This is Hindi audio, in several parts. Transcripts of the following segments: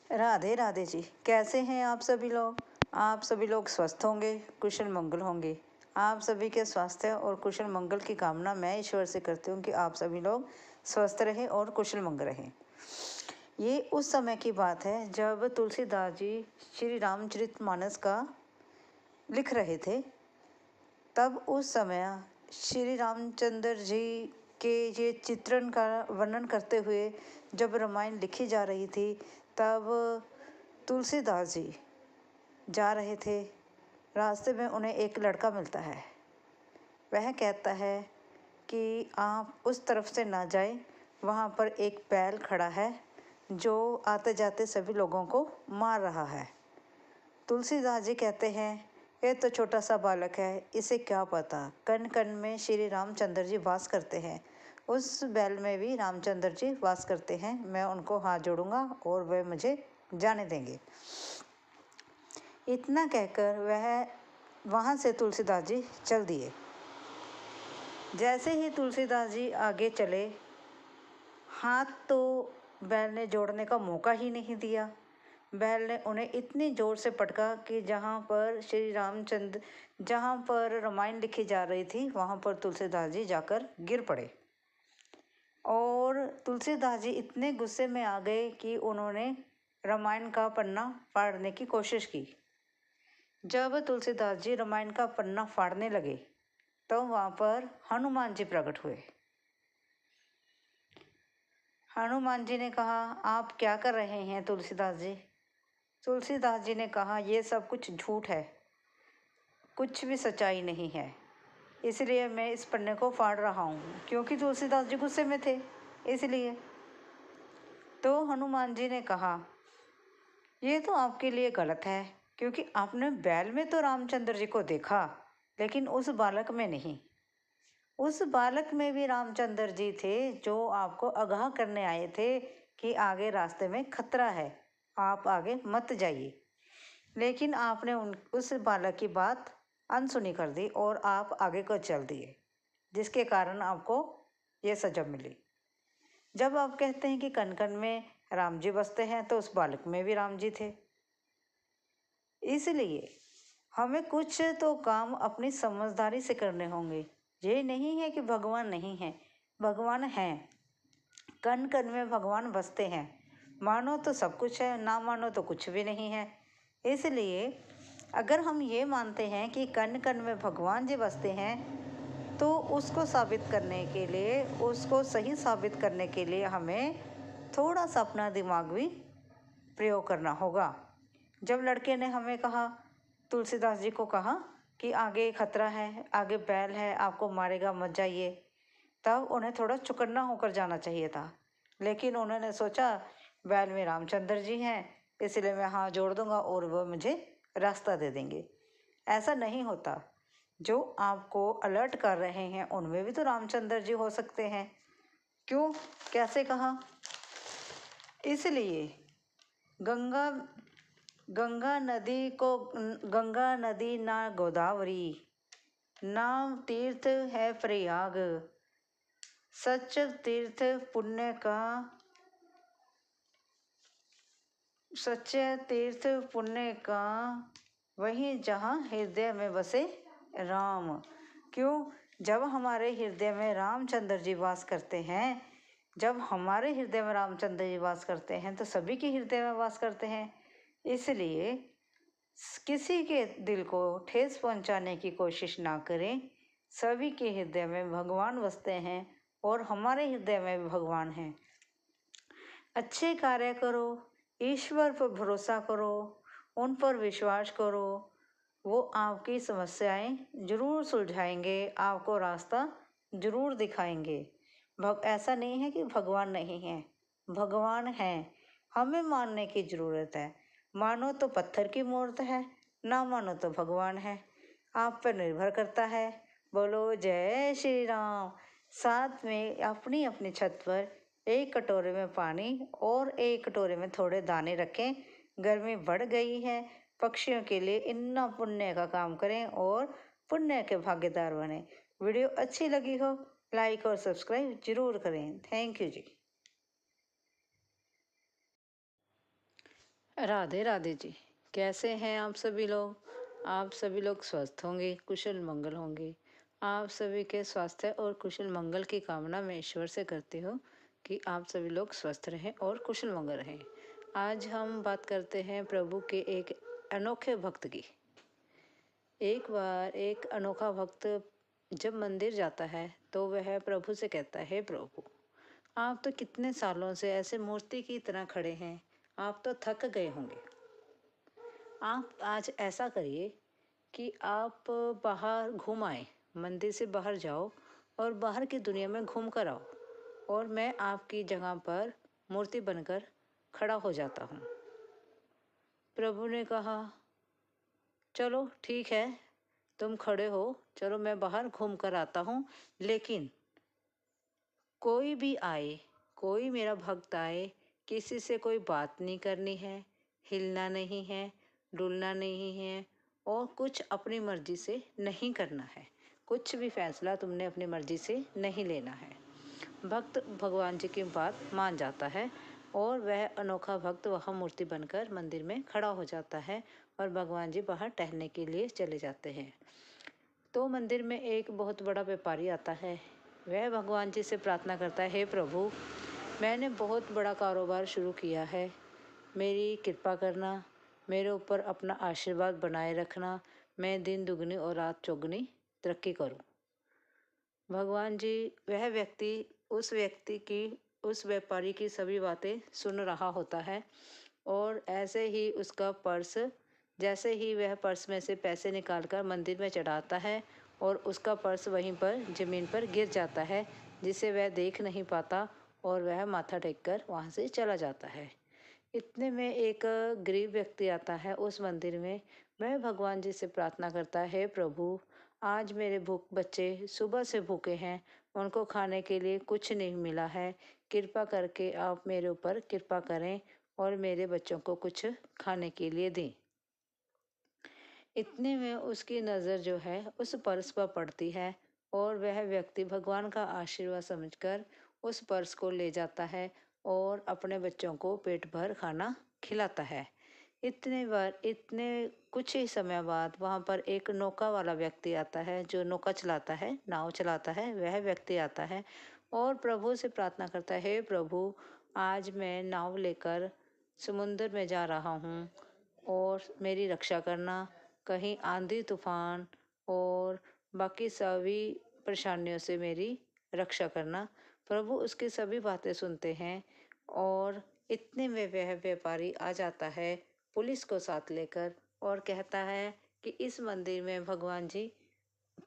राधे राधे जी। कैसे हैं आप सभी लोग? आप सभी लोग स्वस्थ होंगे, कुशल मंगल होंगे। आप सभी के स्वास्थ्य और कुशल मंगल की कामना मैं ईश्वर से करती हूँ कि आप सभी लोग स्वस्थ रहें और कुशल मंगल रहें। ये उस समय की बात है जब तुलसीदास जी श्री रामचरितमानस का लिख रहे थे। तब उस समय श्री रामचंद्र जी के ये चित्रण का वर्णन करते हुए जब रामायण लिखी जा रही थी, तब तुलसीदास जी जा रहे थे। रास्ते में उन्हें एक लड़का मिलता है। वह कहता है कि आप उस तरफ से ना जाए, वहाँ पर एक बैल खड़ा है जो आते जाते सभी लोगों को मार रहा है। तुलसीदास जी कहते हैं, ये तो छोटा सा बालक है, इसे क्या पता, कण कण में श्री रामचंद्र जी वास करते हैं, उस बैल में भी रामचंद्र जी वास करते हैं। मैं उनको हाथ जोड़ूंगा और वे मुझे जाने देंगे। इतना कहकर वह वहाँ से तुलसीदास जी चल दिए। जैसे ही तुलसीदास जी आगे चले, हाथ तो बैल ने जोड़ने का मौका ही नहीं दिया। बैल ने उन्हें इतनी ज़ोर से पटका कि जहाँ पर रामायण लिखी जा रही थी, वहाँ पर तुलसीदास जी जाकर गिर पड़े। और तुलसीदास जी इतने गुस्से में आ गए कि उन्होंने रामायण का पन्ना फाड़ने की कोशिश की। जब तुलसीदास जी रामायण का पन्ना फाड़ने लगे, तो वहाँ पर हनुमान जी प्रकट हुए। हनुमान जी ने कहा, आप क्या कर रहे हैं तुलसीदास जी? तुलसीदास जी ने कहा, ये सब कुछ झूठ है, कुछ भी सच्चाई नहीं है, इसलिए मैं इस पन्ने को फाड़ रहा हूँ। क्योंकि तुलसीदास जी गुस्से में थे, इसलिए। तो हनुमान जी ने कहा, ये तो आपके लिए गलत है, क्योंकि आपने बैल में तो रामचंद्र जी को देखा, लेकिन उस बालक में नहीं। उस बालक में भी रामचंद्र जी थे, जो आपको आगाह करने आए थे कि आगे रास्ते में खतरा है, आप आगे मत जाइए। लेकिन आपने उस बालक की बात अनसुनी कर दी और आप आगे को चल दिए, जिसके कारण आपको ये सजा मिली। जब आप कहते हैं कि कण कण में राम जी बसते हैं, तो उस बालक में भी राम जी थे। इसलिए हमें कुछ तो काम अपनी समझदारी से करने होंगे। ये नहीं है कि भगवान नहीं है, भगवान हैं, कण कण में भगवान बसते हैं। मानो तो सब कुछ है, ना मानो तो कुछ भी नहीं है। इसलिए अगर हम ये मानते हैं कि कण कण में भगवान जी बसते हैं, तो उसको साबित करने के लिए, उसको सही साबित करने के लिए हमें थोड़ा सा अपना दिमाग भी प्रयोग करना होगा। जब लड़के ने हमें कहा, तुलसीदास जी को कहा कि आगे खतरा है, आगे बैल है, आपको मारेगा, मत जाइए, तब उन्हें थोड़ा चौकन्ना होकर जाना चाहिए था। लेकिन उन्होंने सोचा बैल में रामचंद्र जी हैं, इसलिए मैं हाथ जोड़ दूंगा और वो मुझे रास्ता दे देंगे। ऐसा नहीं होता। जो आपको अलर्ट कर रहे हैं, उनमें भी तो रामचंद्र जी हो सकते हैं। क्यों, कैसे कहा? इसलिए गंगा गंगा नदी ना गोदावरी, नाम तीर्थ है प्रयाग, सच तीर्थ पुण्य का, सच्चे तीर्थ पुण्य का, वहीं जहाँ हृदय में बसे राम। क्यों? जब हमारे हृदय में रामचंद्र जी वास करते हैं, जब हमारे हृदय में रामचंद्र जी वास करते हैं, तो सभी के हृदय में वास करते हैं। इसलिए किसी के दिल को ठेस पहुंचाने की कोशिश ना करें। सभी के हृदय में भगवान बसते हैं और हमारे हृदय में भी भगवान हैं। अच्छे कार्य करो, ईश्वर पर भरोसा करो, उन पर विश्वास करो, वो आपकी समस्याएं जरूर सुलझाएंगे, आपको रास्ता जरूर दिखाएंगे। ऐसा नहीं है कि भगवान नहीं है, भगवान हैं, हमें मानने की ज़रूरत है। मानो तो पत्थर की मूर्त है, ना मानो तो भगवान है, आप पर निर्भर करता है। बोलो जय श्री राम। साथ में अपनी अपनी छत पर एक कटोरे में पानी और एक कटोरे में थोड़े दाने रखें। गर्मी बढ़ गई है, पक्षियों के लिए इतना पुण्य का काम करें और पुण्य के भागीदार बने। वीडियो अच्छी लगी हो, लाइक और सब्सक्राइब जरूर करें। थैंक यू जी। राधे राधे जी। कैसे हैं आप सभी लोग? आप सभी लोग स्वस्थ होंगे, कुशल मंगल होंगे। आप सभी के स्वास्थ्य और कुशल मंगल की कामना मैं ईश्वर से करती हूँ कि आप सभी लोग स्वस्थ रहें और कुशल मंगल रहें। आज हम बात करते हैं प्रभु के एक अनोखे भक्त की। एक बार एक अनोखा भक्त जब मंदिर जाता है तो वह प्रभु से कहता है, हे प्रभु, आप तो कितने सालों से ऐसे मूर्ति की तरह खड़े हैं, आप तो थक गए होंगे। आप आज ऐसा करिए कि आप बाहर घूम आए, मंदिर से बाहर जाओ और बाहर की दुनिया में घूम कर आओ और मैं आपकी जगह पर मूर्ति बनकर खड़ा हो जाता हूँ। प्रभु ने कहा, चलो ठीक है, तुम खड़े हो, चलो मैं बाहर घूम कर आता हूँ, लेकिन कोई भी आए, कोई मेरा भक्त आए, किसी से कोई बात नहीं करनी है, हिलना नहीं है, डुलना नहीं है और कुछ अपनी मर्जी से नहीं करना है। कुछ भी फैसला तुमने अपनी मर्जी से नहीं लेना है। भक्त भगवान जी की बात मान जाता है और वह अनोखा भक्त वहाँ मूर्ति बनकर मंदिर में खड़ा हो जाता है और भगवान जी बाहर टहलने के लिए चले जाते हैं। तो मंदिर में एक बहुत बड़ा व्यापारी आता है। वह भगवान जी से प्रार्थना करता है, हे प्रभु, मैंने बहुत बड़ा कारोबार शुरू किया है, मेरी कृपा करना, मेरे ऊपर अपना आशीर्वाद बनाए रखना, मैं दिन दुगनी और रात चौगुनी तरक्की करूं। भगवान जी, वह व्यक्ति उस व्यापारी की सभी बातें सुन रहा होता है और ऐसे ही उसका पर्स, जैसे ही वह पर्स में से पैसे निकालकर मंदिर में चढ़ाता है और उसका पर्स वहीं पर ज़मीन पर गिर जाता है, जिसे वह देख नहीं पाता और वह माथा टेककर वहाँ से चला जाता है। इतने में एक गरीब व्यक्ति आता है उस मंदिर में। वह भगवान जी से प्रार्थना करता है, हे प्रभु, आज मेरे बच्चे सुबह से भूखे हैं, उनको खाने के लिए कुछ नहीं मिला है, कृपा करके आप मेरे ऊपर कृपा करें और मेरे बच्चों को कुछ खाने के लिए दें। इतने में उसकी नज़र जो है उस पर्स पर पड़ती है और वह व्यक्ति भगवान का आशीर्वाद समझकर उस पर्स को ले जाता है और अपने बच्चों को पेट भर खाना खिलाता है। इतने कुछ ही समय बाद वहाँ पर एक नौका वाला व्यक्ति आता है, जो नौका चलाता है, नाव चलाता है, वह व्यक्ति आता है और प्रभु से प्रार्थना करता है, हे प्रभु, आज मैं नाव लेकर समुद्र में जा रहा हूँ और मेरी रक्षा करना, कहीं आंधी तूफान और बाकी सभी परेशानियों से मेरी रक्षा करना। प्रभु उसकी सभी बातें सुनते हैं और इतने में वह व्यापारी आ जाता है पुलिस को साथ लेकर और कहता है कि इस मंदिर में भगवान जी,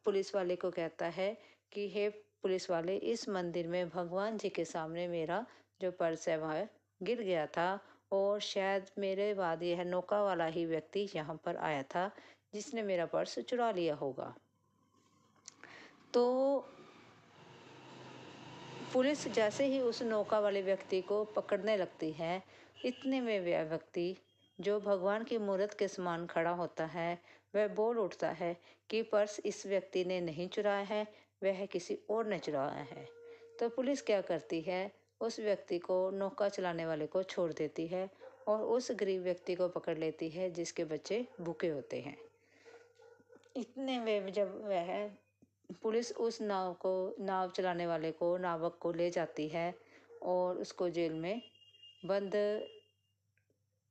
पुलिस वाले को कहता है कि हे पुलिस वाले, इस मंदिर में भगवान जी के सामने मेरा जो पर्स है वह गिर गया था और शायद मेरे बाद यह नौका वाला ही व्यक्ति यहाँ पर आया था जिसने मेरा पर्स चुरा लिया होगा। तो पुलिस जैसे ही उस नौका वाले व्यक्ति को पकड़ने लगती है, इतने में वह व्यक्ति जो भगवान की मूर्त के समान खड़ा होता है, वह बोल उठता है कि पर्स इस व्यक्ति ने नहीं चुराया है, वह किसी और ने चुराया है। तो पुलिस क्या करती है, उस व्यक्ति को, नौका चलाने वाले को छोड़ देती है और उस गरीब व्यक्ति को पकड़ लेती है जिसके बच्चे भूखे होते हैं। इतने में जब वह पुलिस उस नाव चलाने वाले को, नावक को ले जाती है और उसको जेल में बंद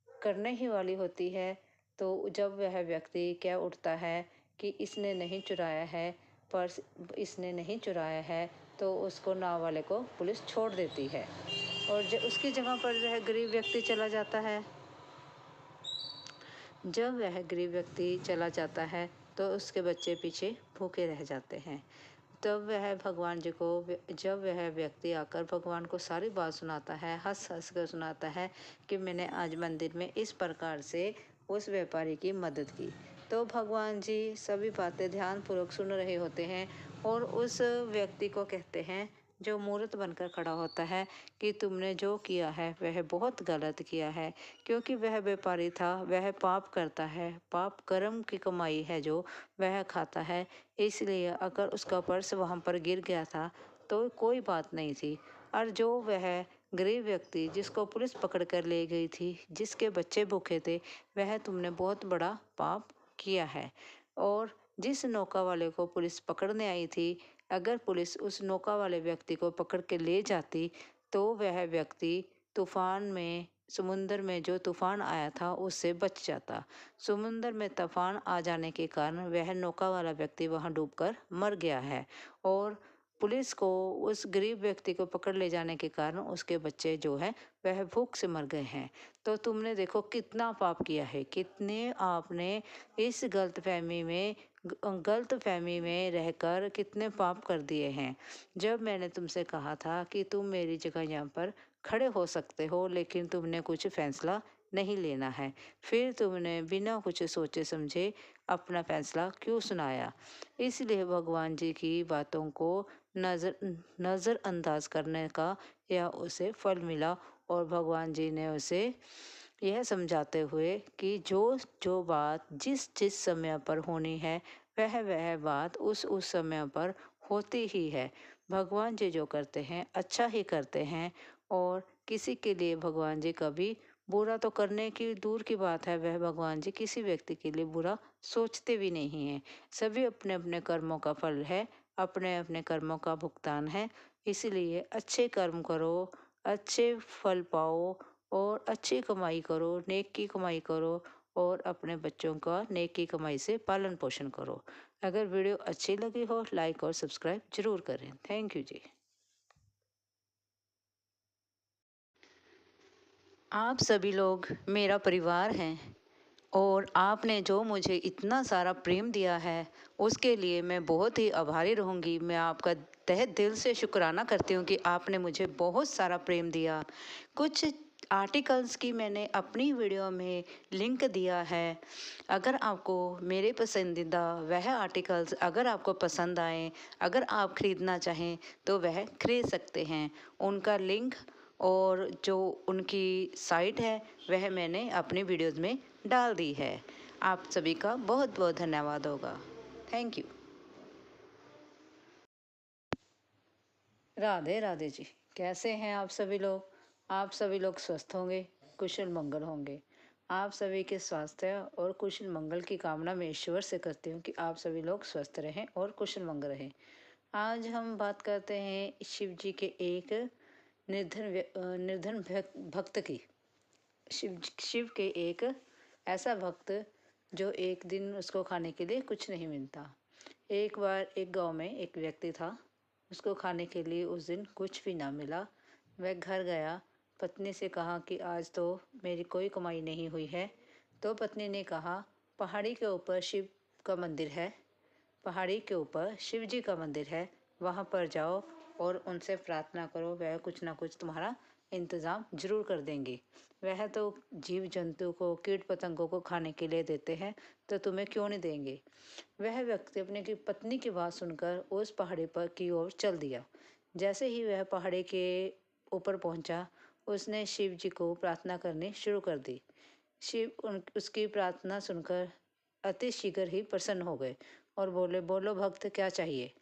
करने ही वाली होती है, तो जब वह व्यक्ति कह उठता है कि इसने नहीं चुराया है, पर्स इसने नहीं चुराया है, तो उसको, नाव वाले को, पुलिस छोड़ देती है और उसकी जगह पर वह गरीब व्यक्ति चला जाता है। जब वह गरीब व्यक्ति चला जाता है तो उसके बच्चे पीछे भूखे रह जाते हैं। तब वह भगवान जी को, जब वह व्यक्ति आकर भगवान को सारी बात सुनाता है, हंस हंस कर सुनाता है कि मैंने आज मंदिर में इस प्रकार से उस व्यापारी की मदद की, तो भगवान जी सभी बातें ध्यानपूर्वक सुन रहे होते हैं और उस व्यक्ति को कहते हैं, जो मूर्त बनकर खड़ा होता है, कि तुमने जो किया है वह बहुत गलत किया है, क्योंकि वह व्यापारी था, वह पाप करता है, पाप कर्म की कमाई है जो वह खाता है, इसलिए अगर उसका पर्स वहाँ पर गिर गया था तो कोई बात नहीं थी, और जो वह गरीब व्यक्ति जिसको पुलिस पकड़ कर ले गई थी, जिसके बच्चे भूखे थे, वह तुमने बहुत बड़ा पाप किया है। और जिस नौका वाले को पुलिस पकड़ने आई थी, अगर पुलिस उस नौका वाले व्यक्ति को पकड़ के ले जाती तो वह व्यक्ति तूफान में, समुद्र में जो तूफान आया था उससे बच जाता। समुद्र में तूफान आ जाने के कारण वह नौका वाला व्यक्ति वहां डूबकर मर गया है। और पुलिस को उस गरीब व्यक्ति को पकड़ ले जाने के कारण उसके बच्चे जो है वह भूख से मर गए हैं। तो तुमने देखो कितना पाप किया है, कितने आपने इस गलत फहमी में रहकर कितने पाप कर दिए हैं। जब मैंने तुमसे कहा था कि तुम मेरी जगह यहाँ पर खड़े हो सकते हो, लेकिन तुमने कुछ फैसला नहीं लेना है, फिर तुमने बिना कुछ सोचे समझे अपना फैसला क्यों सुनाया। इसलिए भगवान जी की बातों को नज़रअंदाज करने का यह उसे फल मिला। और भगवान जी ने उसे यह समझाते हुए कि जो जो बात जिस जिस समय पर होनी है वह बात उस समय पर होती ही है। भगवान जी जो करते हैं अच्छा ही करते हैं। और किसी के लिए भगवान जी कभी बुरा तो करने की दूर की बात है, वह भगवान जी किसी व्यक्ति के लिए बुरा सोचते भी नहीं हैं। सभी अपने अपने कर्मों का फल है, अपने अपने कर्मों का भुगतान है। इसलिए अच्छे कर्म करो, अच्छे फल पाओ और अच्छी कमाई करो, नेक की कमाई करो और अपने बच्चों का नेक की कमाई से पालन पोषण करो। अगर वीडियो अच्छी लगी हो लाइक और सब्सक्राइब जरूर करें। थैंक यू जी। आप सभी लोग मेरा परिवार हैं और आपने जो मुझे इतना सारा प्रेम दिया है उसके लिए मैं बहुत ही आभारी रहूँगी। मैं आपका तहे दिल से शुक्राना करती हूँ कि आपने मुझे बहुत सारा प्रेम दिया। कुछ आर्टिकल्स की मैंने अपनी वीडियो में लिंक दिया है। अगर आपको मेरे पसंदीदा वह आर्टिकल्स अगर आपको पसंद आए, अगर आप ख़रीदना चाहें तो वह खरीद सकते हैं। उनका लिंक और जो उनकी साइट है वह मैंने अपनी वीडियोस में डाल दी है। आप सभी का बहुत बहुत धन्यवाद होगा। Thank you. राधे राधे जी। कैसे हैं आप सभी लोग? आप सभी लोग स्वस्थ होंगे, कुशल मंगल होंगे। आप सभी के स्वास्थ्य और कुशल मंगल की कामना मैं ईश्वर से करती हूँ कि आप सभी लोग स्वस्थ रहें और कुशल मंगल रहें। आज हम बात करते हैं शिव जी के एक निर्धन भक्त की। शिव के एक ऐसा भक्त जो एक दिन उसको खाने के लिए कुछ नहीं मिलता। एक बार एक गांव में एक व्यक्ति था, उसको खाने के लिए उस दिन कुछ भी ना मिला। वह घर गया, पत्नी से कहा कि आज तो मेरी कोई कमाई नहीं हुई है। तो पत्नी ने कहा पहाड़ी के ऊपर शिव का मंदिर है, पहाड़ी के ऊपर शिव जी का मंदिर है, वहाँ पर जाओ और उनसे प्रार्थना करो, वह कुछ ना कुछ तुम्हारा इंतज़ाम जरूर कर देंगे। वह तो जीव जंतु को, कीट पतंगों को खाने के लिए देते हैं, तो तुम्हें क्यों नहीं देंगे। वह व्यक्ति अपने की पत्नी की बात सुनकर उस पहाड़ी पर की ओर चल दिया। जैसे ही वह पहाड़ी के ऊपर पहुंचा, उसने शिव जी को प्रार्थना करनी शुरू कर दी। उसकी प्रार्थना सुनकर अति शीघ्र ही प्रसन्न हो गए और बोले, बोलो भक्त क्या चाहिए।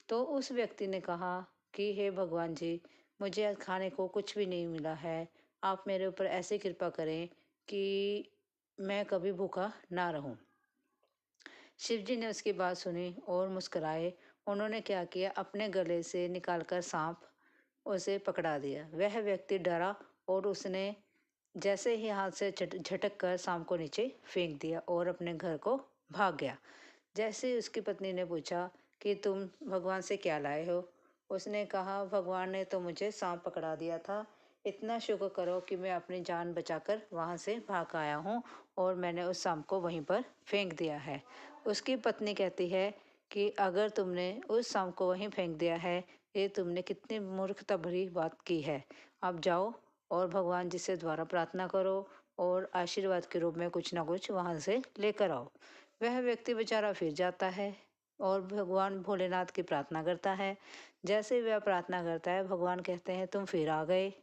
तो उस व्यक्ति ने कहा कि हे भगवान जी, मुझे आज खाने को कुछ भी नहीं मिला है, आप मेरे ऊपर ऐसी कृपा करें कि मैं कभी भूखा ना रहूं। शिव जी ने उसकी बात सुनी और मुस्कुराए। उन्होंने क्या किया, अपने गले से निकालकर सांप उसे पकड़ा दिया। वह व्यक्ति डरा और उसने जैसे ही हाथ से झटक कर सांप को नीचे फेंक दिया और अपने घर को भाग गया। जैसे ही उसकी पत्नी ने पूछा कि तुम भगवान से क्या लाए हो, उसने कहा भगवान ने तो मुझे सांप पकड़ा दिया था, इतना शुक्र करो कि मैं अपनी जान बचाकर वहाँ से भाग आया हूँ और मैंने उस सांप को वहीं पर फेंक दिया है। उसकी पत्नी कहती है कि अगर तुमने उस सांप को वहीं फेंक दिया है, ये तुमने कितनी मूर्खता भरी बात की है। आप जाओ और भगवान जी से द्वारा प्रार्थना करो और आशीर्वाद के रूप में कुछ ना कुछ वहाँ से लेकर आओ। वह व्यक्ति बेचारा फिर जाता है और भगवान भोलेनाथ की प्रार्थना करता है। जैसे वह प्रार्थना करता है, भगवान कहते हैं तुम फिर आ गए।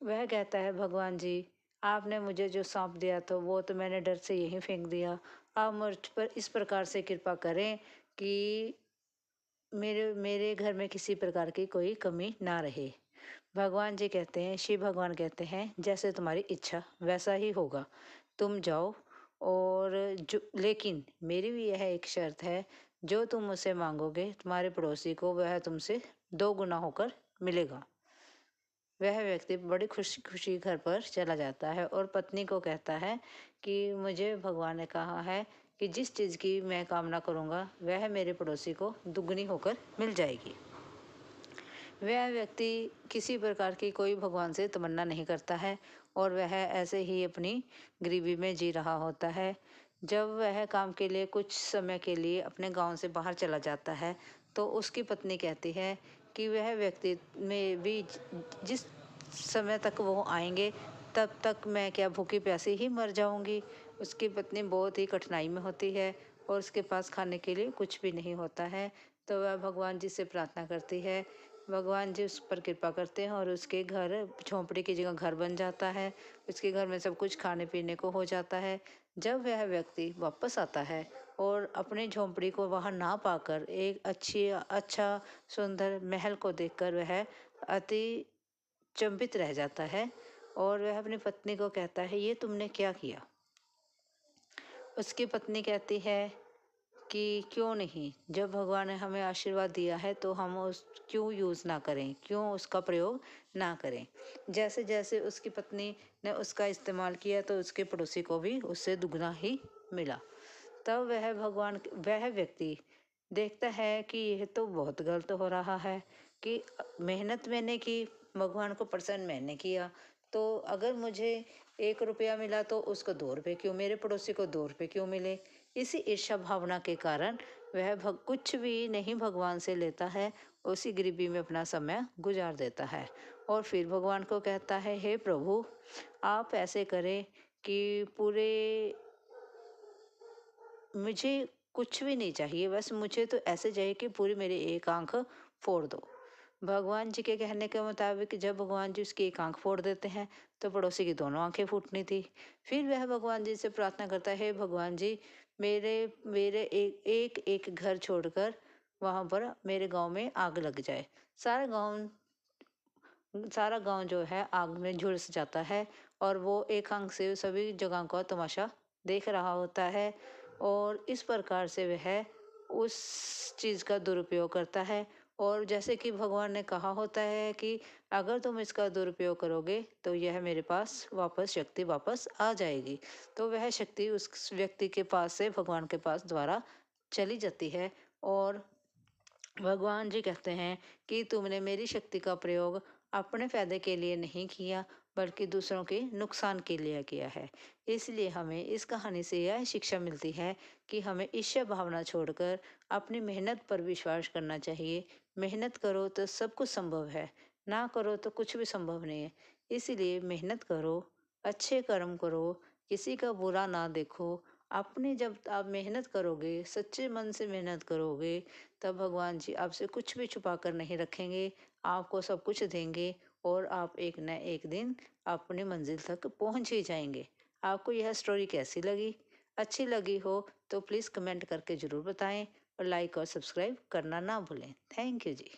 वह कहता है भगवान जी, आपने मुझे जो सांप दिया था वो तो मैंने डर से यहीं फेंक दिया। आप मुझ पर इस प्रकार से कृपा करें कि मेरे मेरे घर में किसी प्रकार की कोई कमी ना रहे। भगवान जी कहते हैं, शिव भगवान कहते हैं, जैसे तुम्हारी इच्छा वैसा ही होगा, तुम जाओ। और जो लेकिन मेरी भी यह एक शर्त है, जो तुम मुझसे मांगोगे तुम्हारे पड़ोसी को वह तुमसे 2 गुना होकर मिलेगा। वह व्यक्ति बड़ी खुशी खुशी घर पर चला जाता है और पत्नी को कहता है कि मुझे भगवान ने कहा है कि जिस चीज़ की मैं कामना करूँगा वह मेरे पड़ोसी को दुगनी होकर मिल जाएगी। वह व्यक्ति किसी प्रकार की कोई भगवान से तमन्ना नहीं करता है और वह ऐसे ही अपनी गरीबी में जी रहा होता है। जब वह काम के लिए कुछ समय के लिए अपने गांव से बाहर चला जाता है तो उसकी पत्नी कहती है कि वह व्यक्ति में भी जिस समय तक वो आएंगे तब तक मैं क्या भूखी प्यासी ही मर जाऊंगी। उसकी पत्नी बहुत ही कठिनाई में होती है और उसके पास खाने के लिए कुछ भी नहीं होता है। तो वह भगवान जी से प्रार्थना करती है। भगवान जी उस पर कृपा करते हैं और उसके घर झोंपड़ी की जगह घर बन जाता है। उसके घर में सब कुछ खाने पीने को हो जाता है। जब वह व्यक्ति वापस आता है और अपनी झोंपड़ी को वहाँ ना पाकर एक अच्छा सुंदर महल को देखकर वह अति चंभित रह जाता है और वह अपनी पत्नी को कहता है, ये तुमने क्या किया। उसकी पत्नी कहती है कि क्यों नहीं, जब भगवान ने हमें आशीर्वाद दिया है तो हम उस क्यों यूज़ ना करें, क्यों उसका प्रयोग ना करें। जैसे जैसे उसकी पत्नी ने उसका इस्तेमाल किया तो उसके पड़ोसी को भी उससे दुगना ही मिला। तब वह व्यक्ति देखता है कि यह तो बहुत गलत हो रहा है कि मेहनत मैंने की, भगवान को प्रसन्न मैंने किया, तो अगर मुझे 1 रुपया मिला तो उसको 2 रुपये क्यों, मेरे पड़ोसी को 2 रुपये क्यों मिले। इसी ईर्ष्या भावना के कारण वह कुछ भी नहीं भगवान से लेता है, उसी गरीबी में अपना समय गुजार देता है और फिर भगवान को कहता है, हे प्रभु आप ऐसे करें कि पूरे मुझे कुछ भी नहीं चाहिए, बस मुझे तो ऐसे चाहिए कि पूरी मेरी एक आंख फोड़ दो। भगवान जी के कहने के मुताबिक जब भगवान जी उसकी एक आंख फोड़ देते हैं तो पड़ोसी की दोनों आंखें फूटनी थी। फिर वह भगवान जी से प्रार्थना करता है, भगवान जी मेरे मेरे एक घर छोड़कर वहाँ पर मेरे गांव में आग लग जाए। सारा गांव सारा गांव जो है आग में झुलस जाता है और वो एक आंख से सभी जगह का तमाशा देख रहा होता है और इस प्रकार से वह उस चीज़ का दुरुपयोग करता है। और जैसे कि भगवान ने कहा होता है कि अगर तुम इसका दुरुपयोग करोगे तो यह मेरे पास शक्ति वापस आ जाएगी। तो वह शक्ति उस व्यक्ति के पास से भगवान के पास द्वारा चली जाती है और भगवान जी कहते हैं कि तुमने मेरी शक्ति का प्रयोग अपने फायदे के लिए नहीं किया बल्कि दूसरों के नुकसान के लिए किया है। इसलिए हमें इस कहानी से यह शिक्षा मिलती है कि हमें ईर्ष्या भावना छोड़कर अपनी मेहनत पर विश्वास करना चाहिए। मेहनत करो तो सब कुछ संभव है, ना करो तो कुछ भी संभव नहीं है। इसलिए मेहनत करो, अच्छे कर्म करो, किसी का बुरा ना देखो। अपने जब आप मेहनत करोगे, सच्चे मन से मेहनत करोगे, तब भगवान जी आपसे कुछ भी छुपा कर नहीं रखेंगे, आपको सब कुछ देंगे और आप एक न एक दिन अपनी मंजिल तक पहुंच ही जाएंगे। आपको यह स्टोरी कैसी लगी? अच्छी लगी हो तो प्लीज़ कमेंट करके ज़रूर बताएं और लाइक और सब्सक्राइब करना ना भूलें। थैंक यू जी।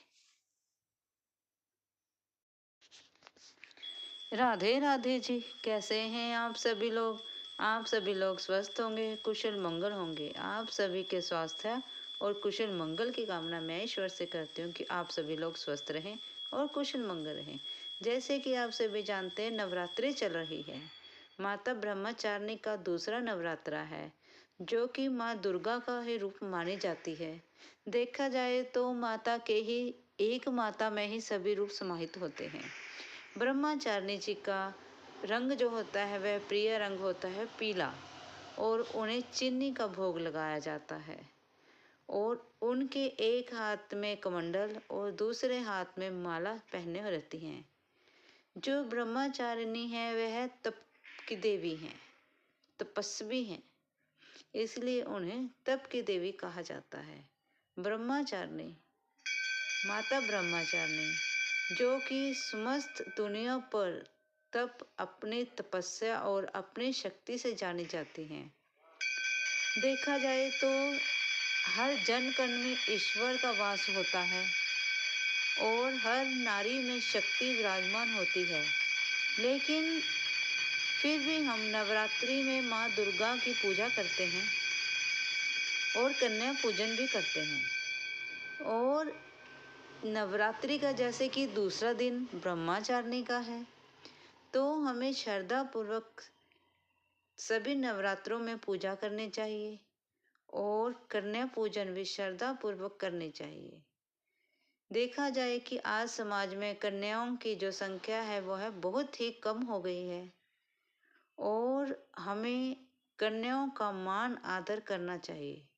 राधे राधे जी, कैसे हैं आप सभी लोग? आप सभी लोग स्वस्थ होंगे, कुशल मंगल होंगे। आप सभी के स्वास्थ्य और कुशल मंगल की कामना मैं ईश्वर से करती हूँ कि आप सभी लोग स्वस्थ रहें और कुशल मंगल रहें। जैसे कि आप सभी जानते हैं, नवरात्रि चल रही है। माता ब्रह्मचारिणी का दूसरा नवरात्रा है जो कि माँ दुर्गा का ही रूप मानी जाती है। देखा जाए तो माता के ही एक माता में ही सभी रूप समाहित होते हैं। ब्रह्मचारिणी जी का रंग जो होता है वह प्रिय रंग होता है पीला और उन्हें चीनी का भोग लगाया जाता है और उनके एक हाथ में कमंडल और दूसरे हाथ में माला पहने रहती हैं। जो ब्रह्मचारिणी है वह तप की देवी हैं, तपस्वी हैं, इसलिए उन्हें तप की देवी कहा जाता है। ब्रह्मचारिणी, माता ब्रह्मचारिणी जो कि समस्त दुनिया पर तप, अपनी तपस्या और अपनी शक्ति से जानी जाती हैं। देखा जाए तो हर जन कण में ईश्वर का वास होता है और हर नारी में शक्ति विराजमान होती है, लेकिन फिर भी हम नवरात्रि में माँ दुर्गा की पूजा करते हैं और कन्या पूजन भी करते हैं। और नवरात्रि का जैसे कि दूसरा दिन ब्रह्मचारिणी का है, तो हमें श्रद्धा पूर्वक सभी नवरात्रों में पूजा करनी चाहिए और कन्या पूजन भी श्रद्धा पूर्वक करनी चाहिए। देखा जाए कि आज समाज में कन्याओं की जो संख्या है वो है बहुत ही कम हो गई है और हमें कन्याओं का मान आदर करना चाहिए,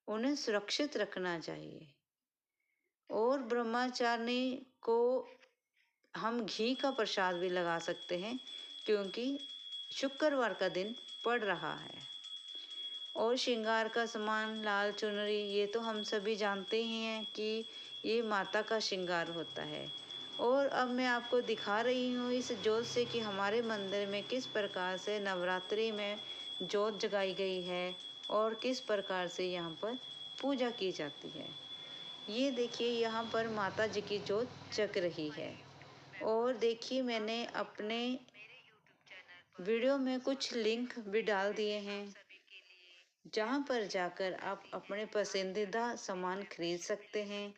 उन्हें सुरक्षित रखना चाहिए। और ब्रह्मचारिणी को हम घी का प्रसाद भी लगा सकते हैं, क्योंकि शुक्रवार का दिन पड़ रहा है। और श्रृंगार का सामान, लाल चुनरी, ये तो हम सभी जानते ही हैं कि ये माता का श्रृंगार होता है। और अब मैं आपको दिखा रही हूँ इस जोत से कि हमारे मंदिर में किस प्रकार से नवरात्रि में जोत जगाई गई है और किस प्रकार से यहाँ पर पूजा की जाती है। ये देखिए, यहाँ पर माता जी की जोत जग रही है। और देखिए, मैंने अपने वीडियो में कुछ लिंक भी डाल दिए हैं, जहाँ पर जाकर आप अपने पसंदीदा सामान खरीद सकते हैं।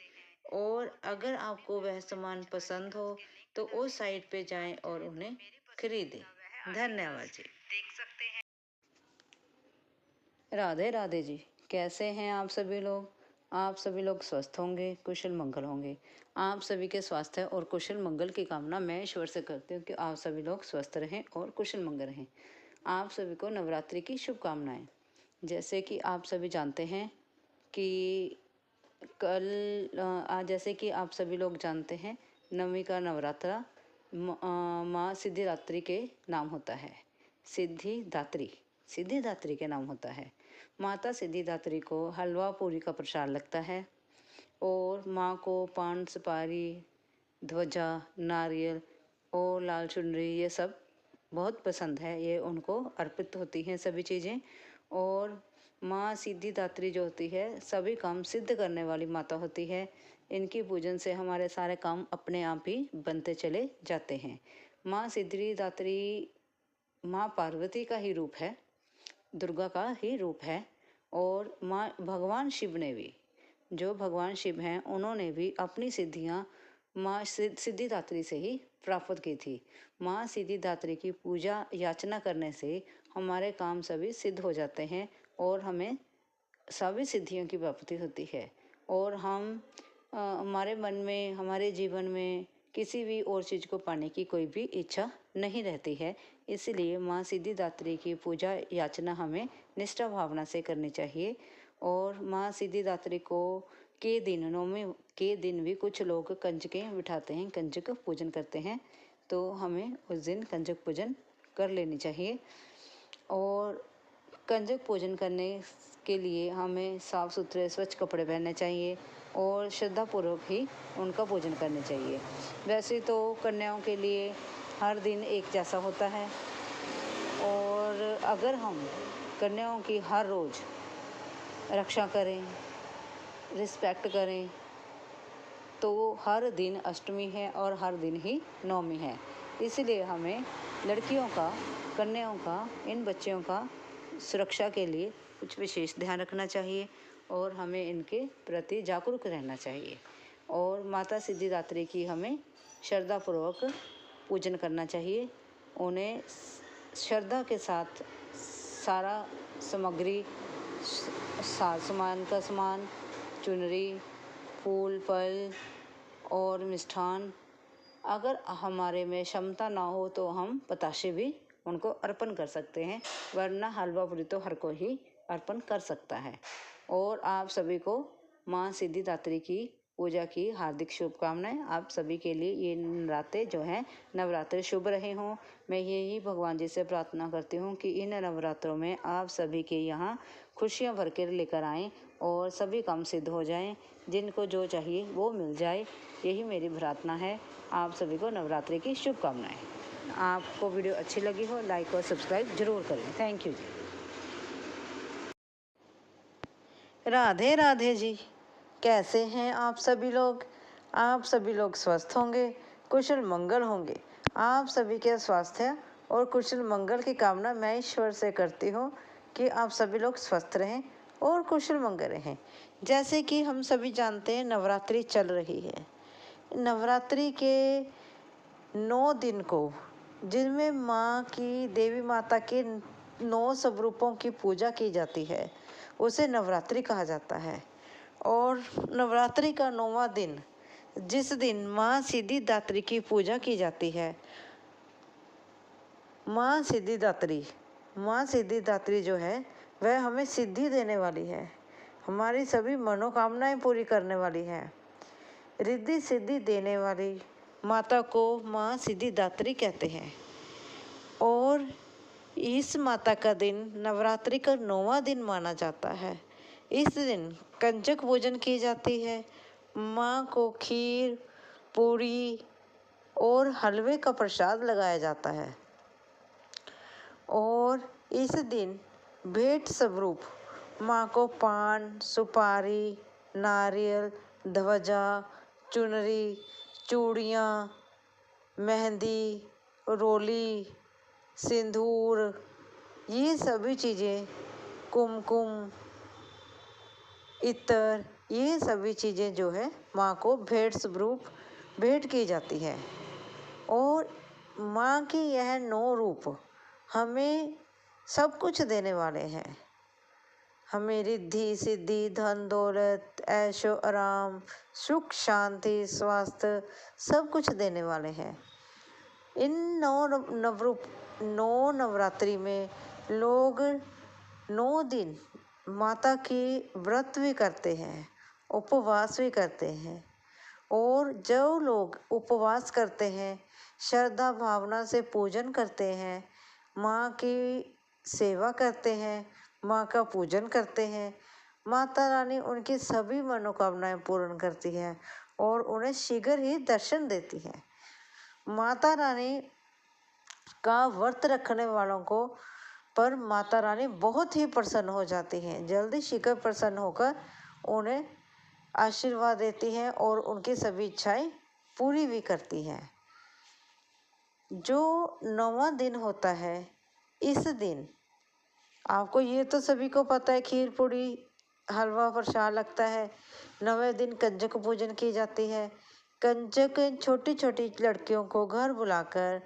और अगर आपको वह सामान पसंद हो तो उस साइट पे जाएं और उन्हें खरीदें। धन्यवाद जी। राधे राधे जी। कैसे हैं आप सभी लोग? आप सभी लोग स्वस्थ होंगे, कुशल मंगल होंगे। आप सभी के स्वास्थ्य और कुशल मंगल की कामना मैं ईश्वर से करती हूँ कि आप सभी लोग स्वस्थ रहें और कुशल मंगल रहें। आप सभी को नवरात्रि की शुभकामनाएं। जैसे कि आप सभी जानते हैं कि आज जैसे कि आप सभी लोग जानते हैं, नवमी का नवरात्रा माँ सिद्धिदात्री के नाम होता है। सिद्धिदात्री के नाम होता है। माता सिद्धिदात्री को हलवा पूरी का प्रसाद लगता है और माँ को पान, सुपारी, ध्वजा, नारियल और लाल चुनरी ये सब बहुत पसंद है। ये उनको अर्पित होती हैं सभी चीज़ें। और माँ सिद्धिदात्री जो होती है, सभी काम सिद्ध करने वाली माता होती है। इनकी पूजन से हमारे सारे काम अपने आप ही बनते चले जाते हैं। माँ सिद्धिदात्री माँ पार्वती का ही रूप है, दुर्गा का ही रूप है। और माँ भगवान शिव ने भी, जो भगवान शिव हैं, उन्होंने भी अपनी सिद्धियाँ माँ सिद्धिदात्री से ही प्राप्त की थी। माँ सिद्धिदात्री की पूजा याचना करने से हमारे काम सभी सिद्ध हो जाते हैं और हमें सभी सिद्धियों की प्राप्ति होती है। और हम हमारे मन में, हमारे जीवन में किसी भी और चीज़ को पाने की कोई भी इच्छा नहीं रहती है। इसलिए माँ सिद्धिदात्री की पूजा याचना हमें निष्ठा भावना से करनी चाहिए। और माँ सिद्धिदात्री को के दिन, नवमी के दिन भी कुछ लोग कंजकें बिठाते हैं, कंजक पूजन करते हैं, तो हमें उस दिन कंजक पूजन कर लेनी चाहिए। और कंजक पूजन करने के लिए हमें साफ़ सुथरे स्वच्छ कपड़े पहनने चाहिए और श्रद्धापूर्वक ही उनका पूजन करना चाहिए। वैसे तो कन्याओं के लिए हर दिन एक जैसा होता है, और अगर हम कन्याओं की हर रोज़ रक्षा करें, रिस्पेक्ट करें, तो हर दिन अष्टमी है और हर दिन ही नवमी है। इसलिए हमें लड़कियों का, कन्याओं का, इन बच्चियों का सुरक्षा के लिए कुछ विशेष ध्यान रखना चाहिए और हमें इनके प्रति जागरूक रहना चाहिए। और माता सिद्धिदात्री की हमें श्रद्धापूर्वक पूजन करना चाहिए। उन्हें श्रद्धा के साथ सारा सामग्री, सामान का सामान, चुनरी, फूल, फल और मिष्ठान, अगर हमारे में क्षमता ना हो तो हम बताशे भी उनको अर्पण कर सकते हैं, वरना हलवा पूरी तो हर कोई ही अर्पण कर सकता है। और आप सभी को माँ सिद्धिदात्री की पूजा की हार्दिक शुभकामनाएं। आप सभी के लिए ये नवरात्रे जो हैं, नवरात्रे शुभ रहे हों। मैं यही भगवान जी से प्रार्थना करती हूँ कि इन नवरात्रों में आप सभी के यहाँ खुशियाँ भर कर लेकर आएँ और सभी काम सिद्ध हो जाएं, जिनको जो चाहिए वो मिल जाए। यही मेरी प्रार्थना है। आप सभी को नवरात्रि की शुभकामनाएं। आपको वीडियो अच्छी लगी हो, लाइक और सब्सक्राइब जरूर करें। थैंक यू जी। राधे राधे जी। कैसे हैं आप सभी लोग? आप सभी लोग स्वस्थ होंगे, कुशल मंगल होंगे। आप सभी के स्वास्थ्य और कुशल मंगल की कामना मैं ईश्वर से करती हूँ कि आप सभी लोग स्वस्थ रहें और कुशल मंगल रहें। जैसे कि हम सभी जानते हैं, नवरात्रि चल रही है। नवरात्रि के 9 दिन को, जिनमें माँ की, देवी माता के 9 स्वरूपों की पूजा की जाती है, उसे नवरात्रि कहा जाता है। और नवरात्रि का 9वां दिन, जिस दिन माँ सिद्धिदात्री की पूजा की जाती है, माँ सिद्धिदात्री जो है वह हमें सिद्धि देने वाली है, हमारी सभी मनोकामनाएं पूरी करने वाली है। रिद्धि सिद्धि देने वाली माता को माँ सिद्धिदात्री कहते हैं। और इस माता का दिन नवरात्रि का 9वां दिन माना जाता है। इस दिन कंजक पूजन की जाती है। माँ को खीर, पूरी और हलवे का प्रसाद लगाया जाता है। और इस दिन भेंट स्वरूप माँ को पान, सुपारी, नारियल, ध्वजा, चुनरी, चूड़ियाँ, मेहंदी, रोली, सिंदूर, ये सभी चीज़ें, कुमकुम, इत्र, ये सभी चीज़ें जो है माँ को भेंट स्वरूप भेंट की जाती है। और माँ के यह 9 रूप हमें सब कुछ देने वाले हैं। हमें रिद्धि सिद्धि, धन दौलत, ऐशो आराम, सुख शांति, स्वास्थ्य, सब कुछ देने वाले हैं। इन 9 नवरात्रि में लोग 9 दिन माता की व्रत भी करते हैं, उपवास भी करते हैं। और जो लोग उपवास करते हैं, श्रद्धा भावना से पूजन करते हैं, माँ की सेवा करते हैं, माँ का पूजन करते हैं, माता रानी उनकी सभी मनोकामनाएं पूर्ण करती है और उन्हें शीघ्र ही दर्शन देती है। माता रानी का व्रत रखने वालों को पर माता रानी बहुत ही प्रसन्न हो जाती हैं, जल्दी शीघ्र प्रसन्न होकर उन्हें आशीर्वाद देती हैं और उनकी सभी इच्छाएं पूरी भी करती हैं। जो 9वां दिन होता है, इस दिन आपको ये तो सभी को पता है, खीर पूड़ी हलवा प्रसाद लगता है। 9वें दिन कंजक पूजन की जाती है। कंजक छोटी छोटी लड़कियों को घर बुलाकर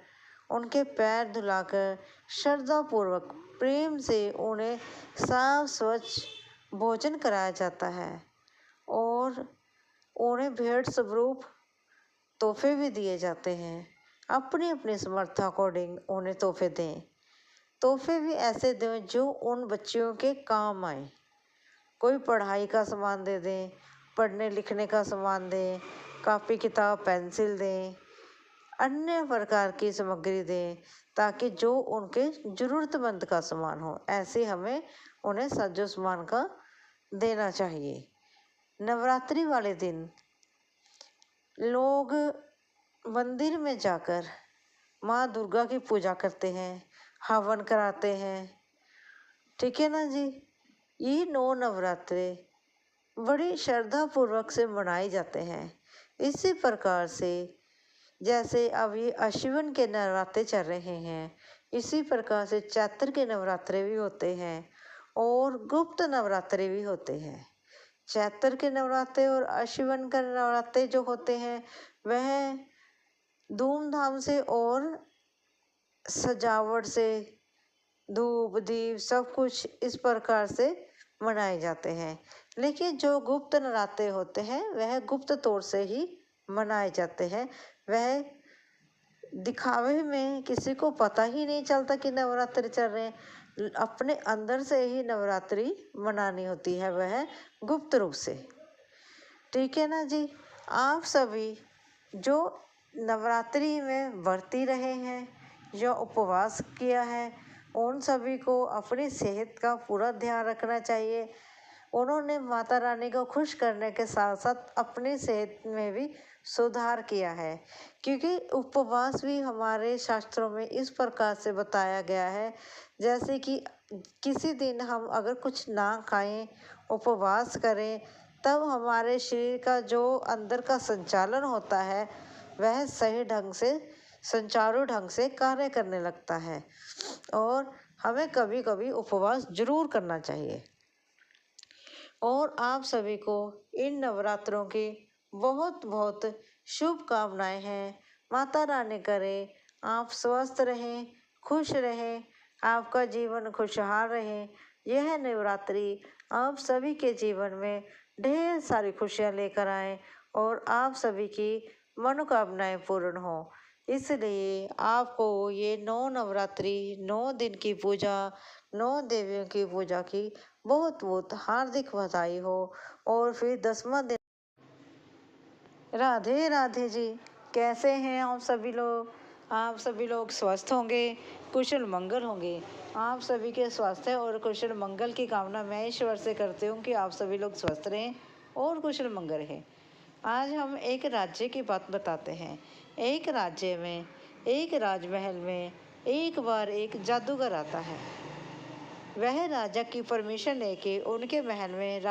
उनके पैर धुलाकर श्रद्धापूर्वक प्रेम से उन्हें साफ स्वच्छ भोजन कराया जाता है और उन्हें भेंट स्वरूप तोहफे भी दिए जाते हैं। अपनी अपनी समर्थ अकॉर्डिंग उन्हें तोहफे दें। तोहफे भी ऐसे दें जो उन बच्चियों के काम आए। कोई पढ़ाई का सामान दे दें, पढ़ने लिखने का सामान दें, कापी किताब पेंसिल दें, अन्य प्रकार की सामग्री दें, ताकि जो उनके ज़रूरतमंद का सामान हो, ऐसे हमें उन्हें साजो सामान का देना चाहिए। नवरात्रि वाले दिन लोग मंदिर में जाकर माँ दुर्गा की पूजा करते हैं, हवन कराते हैं। ठीक है ना जी। ये 9 नवरात्रे बड़ी श्रद्धा पूर्वक से मनाए जाते हैं। इसी प्रकार से जैसे अब ये आश्विन के नवरात्रे चल रहे हैं, इसी प्रकार से चैत्र के नवरात्रे भी होते हैं और गुप्त नवरात्रे भी होते हैं। चैत्र के नवरात्रे और आश्विन के नवरात्रे जो होते हैं वह धूमधाम से और सजावट से, धूप दीप सब कुछ इस प्रकार से मनाए जाते हैं। लेकिन जो गुप्त नवरात्रे होते हैं वह गुप्त तौर से ही मनाए जाते हैं। वह दिखावे में किसी को पता ही नहीं चलता कि नवरात्रि चल रहे हैं। अपने अंदर से ही नवरात्रि मनानी होती है, वह गुप्त रूप से। ठीक है ना जी। आप सभी जो नवरात्रि में व्रती रहे हैं, जो उपवास किया है, उन सभी को अपनी सेहत का पूरा ध्यान रखना चाहिए। उन्होंने माता रानी को खुश करने के साथ साथ अपनी सेहत में भी सुधार किया है, क्योंकि उपवास भी हमारे शास्त्रों में इस प्रकार से बताया गया है, जैसे कि किसी दिन हम अगर कुछ ना खाएं, उपवास करें, तब हमारे शरीर का जो अंदर का संचालन होता है वह सही ढंग से सुचारू ढंग से कार्य करने लगता है। और हमें कभी कभी उपवास जरूर करना चाहिए। और आप सभी को इन नवरात्रों की बहुत बहुत शुभकामनाएं हैं। माता रानी करे आप स्वस्थ रहें, खुश रहें, आपका जीवन खुशहाल रहे। यह नवरात्रि आप सभी के जीवन में ढेर सारी खुशियाँ लेकर आए और आप सभी की मनोकामनाएं पूर्ण हो। इसलिए आपको ये 9 नवरात्रि 9 दिन की पूजा 9 देवियों की पूजा की बहुत बहुत हार्दिक बधाई हो। और फिर 10वां दिन। राधे राधे जी, कैसे हैं आप सभी लोग? आप सभी लोग स्वस्थ होंगे, कुशल मंगल होंगे। आप सभी के स्वास्थ्य और कुशल मंगल की कामना मैं ईश्वर से करती हूँ कि आप सभी लोग स्वस्थ रहें और कुशल मंगल रहें। आज हम एक राज्य की बात बताते हैं। एक राज्य में, एक राजमहल में एक बार एक जादूगर आता है। वह राजा की परमिशन लेके उनके महल में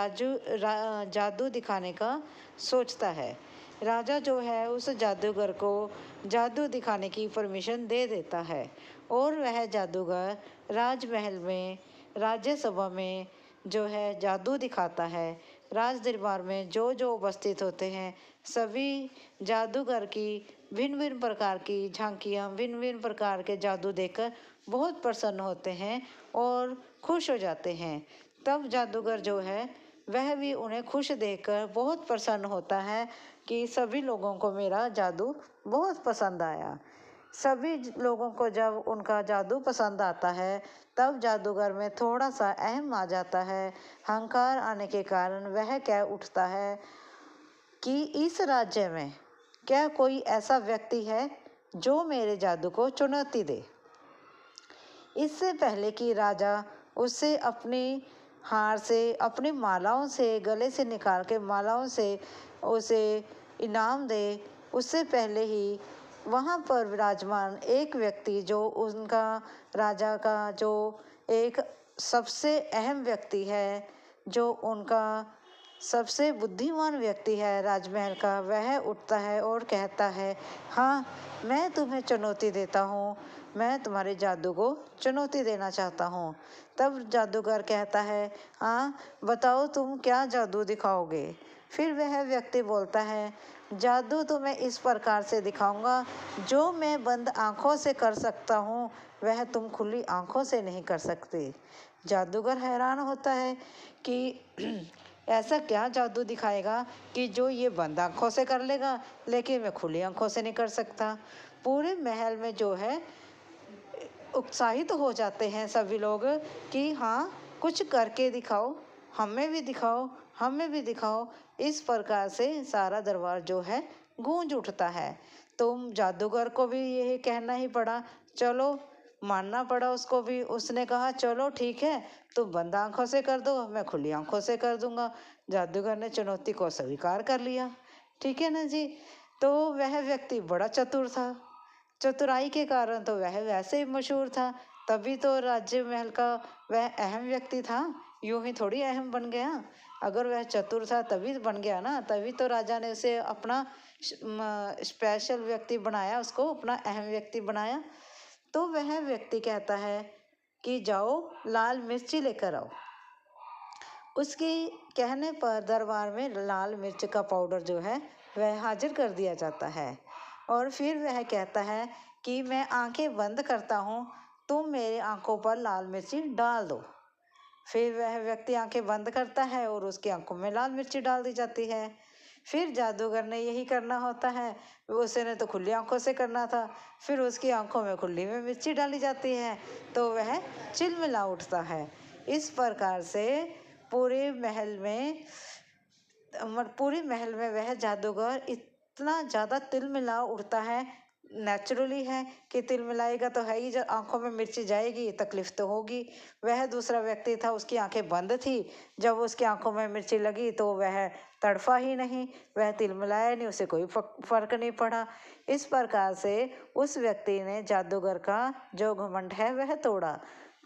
जादू दिखाने का सोचता है। राजा जो है उस जादूगर को जादू दिखाने की परमिशन दे देता है और वह जादूगर राजमहल में राज्यसभा में जो है जादू दिखाता है। राज दरबार में जो जो उपस्थित होते हैं सभी जादूगर की भिन्न भिन्न प्रकार की झांकियाँ, भिन्न भिन्न प्रकार के जादू देखकर बहुत प्रसन्न होते हैं और खुश हो जाते हैं। तब जादूगर जो है वह भी उन्हें खुश देखकर बहुत प्रसन्न होता है कि सभी लोगों को मेरा जादू बहुत पसंद आया। सभी लोगों को जब उनका जादू पसंद आता है तब जादूगर में थोड़ा सा अहम आ जाता है। अहंकार आने के कारण वह कह उठता है कि इस राज्य में क्या कोई ऐसा व्यक्ति है जो मेरे जादू को चुनौती दे। इससे पहले कि राजा उससे अपनी हार से, अपनी मालाओं से, गले से निकाल के मालाओं से उसे इनाम दे, उससे पहले ही वहाँ पर विराजमान एक व्यक्ति जो उनका राजा का जो एक सबसे अहम व्यक्ति है, जो उनका सबसे बुद्धिमान व्यक्ति है राजमहल का, वह उठता है और कहता है, हाँ मैं तुम्हें चुनौती देता हूँ, मैं तुम्हारे जादू को चुनौती देना चाहता हूँ। तब जादूगर कहता है, हाँ बताओ तुम क्या जादू दिखाओगे। फिर वह व्यक्ति बोलता है, जादू तो मैं इस प्रकार से दिखाऊंगा जो मैं बंद आंखों से कर सकता हूँ वह तुम खुली आंखों से नहीं कर सकते। जादूगर हैरान होता है कि ऐसा क्या जादू दिखाएगा कि जो ये बंद आंखों से कर लेगा लेकिन मैं खुली आंखों से नहीं कर सकता। पूरे महल में जो है उत्साहित हो जाते हैं सभी लोग कि हाँ कुछ करके दिखाओ, हमें भी दिखाओ, हमें भी दिखाओ। इस प्रकार से सारा दरबार जो है गूंज उठता है। तो जादूगर को भी यही कहना ही पड़ा, चलो मानना पड़ा उसको भी। उसने कहा चलो ठीक है, तुम बंद आंखों से कर दो, मैं खुली आंखों से कर दूंगा। जादूगर ने चुनौती को स्वीकार कर लिया। ठीक है ना जी। तो वह व्यक्ति बड़ा चतुर था, चतुराई के कारण तो वह वैसे ही मशहूर था, तभी तो राज्य महल का वह अहम व्यक्ति था। यूं ही थोड़ी अहम बन गया, अगर वह चतुर था तभी बन गया ना, तभी तो राजा ने उसे अपना स्पेशल व्यक्ति बनाया, उसको अपना अहम व्यक्ति बनाया। तो वह व्यक्ति कहता है कि जाओ लाल मिर्ची लेकर आओ। उसके कहने पर दरबार में लाल मिर्च का पाउडर जो है वह हाजिर कर दिया जाता है। और फिर वह कहता है कि मैं आंखें बंद करता हूँ, तुम मेरी आंखों पर लाल मिर्ची डाल दो। फिर वह व्यक्ति आंखें बंद करता है और उसकी आंखों में लाल मिर्ची डाल दी जाती है। फिर जादूगर ने यही करना होता है, उसने तो खुली आंखों से करना था। फिर उसकी आंखों में खुली में मिर्ची डाली जाती है तो वह चिलमिला उठता है। इस प्रकार से पूरे महल में वह जादूगर इतना ज़्यादा तिलमिला उठता है, नेचुरली है कि तिलमिलाएगा तो है ही, जब आंखों में मिर्ची जाएगी तकलीफ तो होगी। वह दूसरा व्यक्ति था, उसकी आंखें बंद थी, जब उसकी आंखों में मिर्ची लगी तो वह तड़फा ही नहीं, वह तिलमिलाया नहीं, उसे कोई फर्क नहीं पड़ा। इस प्रकार से उस व्यक्ति ने जादूगर का जो घमंड है वह तोड़ा।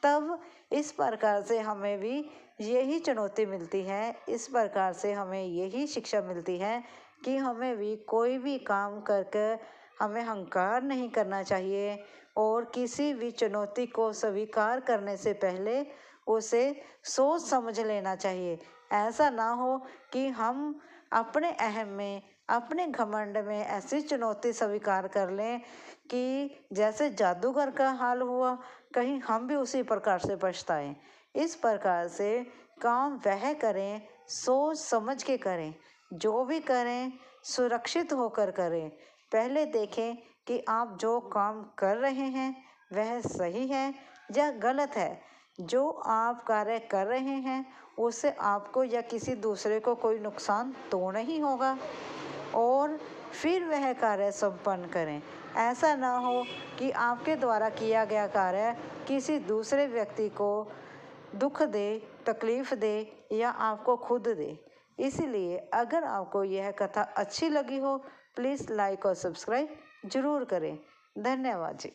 तब इस प्रकार से हमें भी यही चुनौती मिलती है, इस प्रकार से हमें यही शिक्षा मिलती है कि हमें भी कोई भी काम करके हमें अहंकार नहीं करना चाहिए और किसी भी चुनौती को स्वीकार करने से पहले उसे सोच समझ लेना चाहिए। ऐसा ना हो कि हम अपने अहम में, अपने घमंड में ऐसी चुनौती स्वीकार कर लें कि जैसे जादूगर का हाल हुआ, कहीं हम भी उसी प्रकार से पछताएं। इस प्रकार से काम वह करें, सोच समझ के करें, जो भी करें सुरक्षित होकर करें। पहले देखें कि आप जो काम कर रहे हैं वह सही है या गलत है। जो आप कार्य कर रहे हैं उससे आपको या किसी दूसरे को कोई नुकसान तो नहीं होगा, और फिर वह कार्य संपन्न करें। ऐसा ना हो कि आपके द्वारा किया गया कार्य किसी दूसरे व्यक्ति को दुख दे, तकलीफ दे या आपको खुद दे। इसलिए अगर आपको यह कथा अच्छी लगी हो, प्लीज़ लाइक और सब्सक्राइब ज़रूर करें। धन्यवाद जी।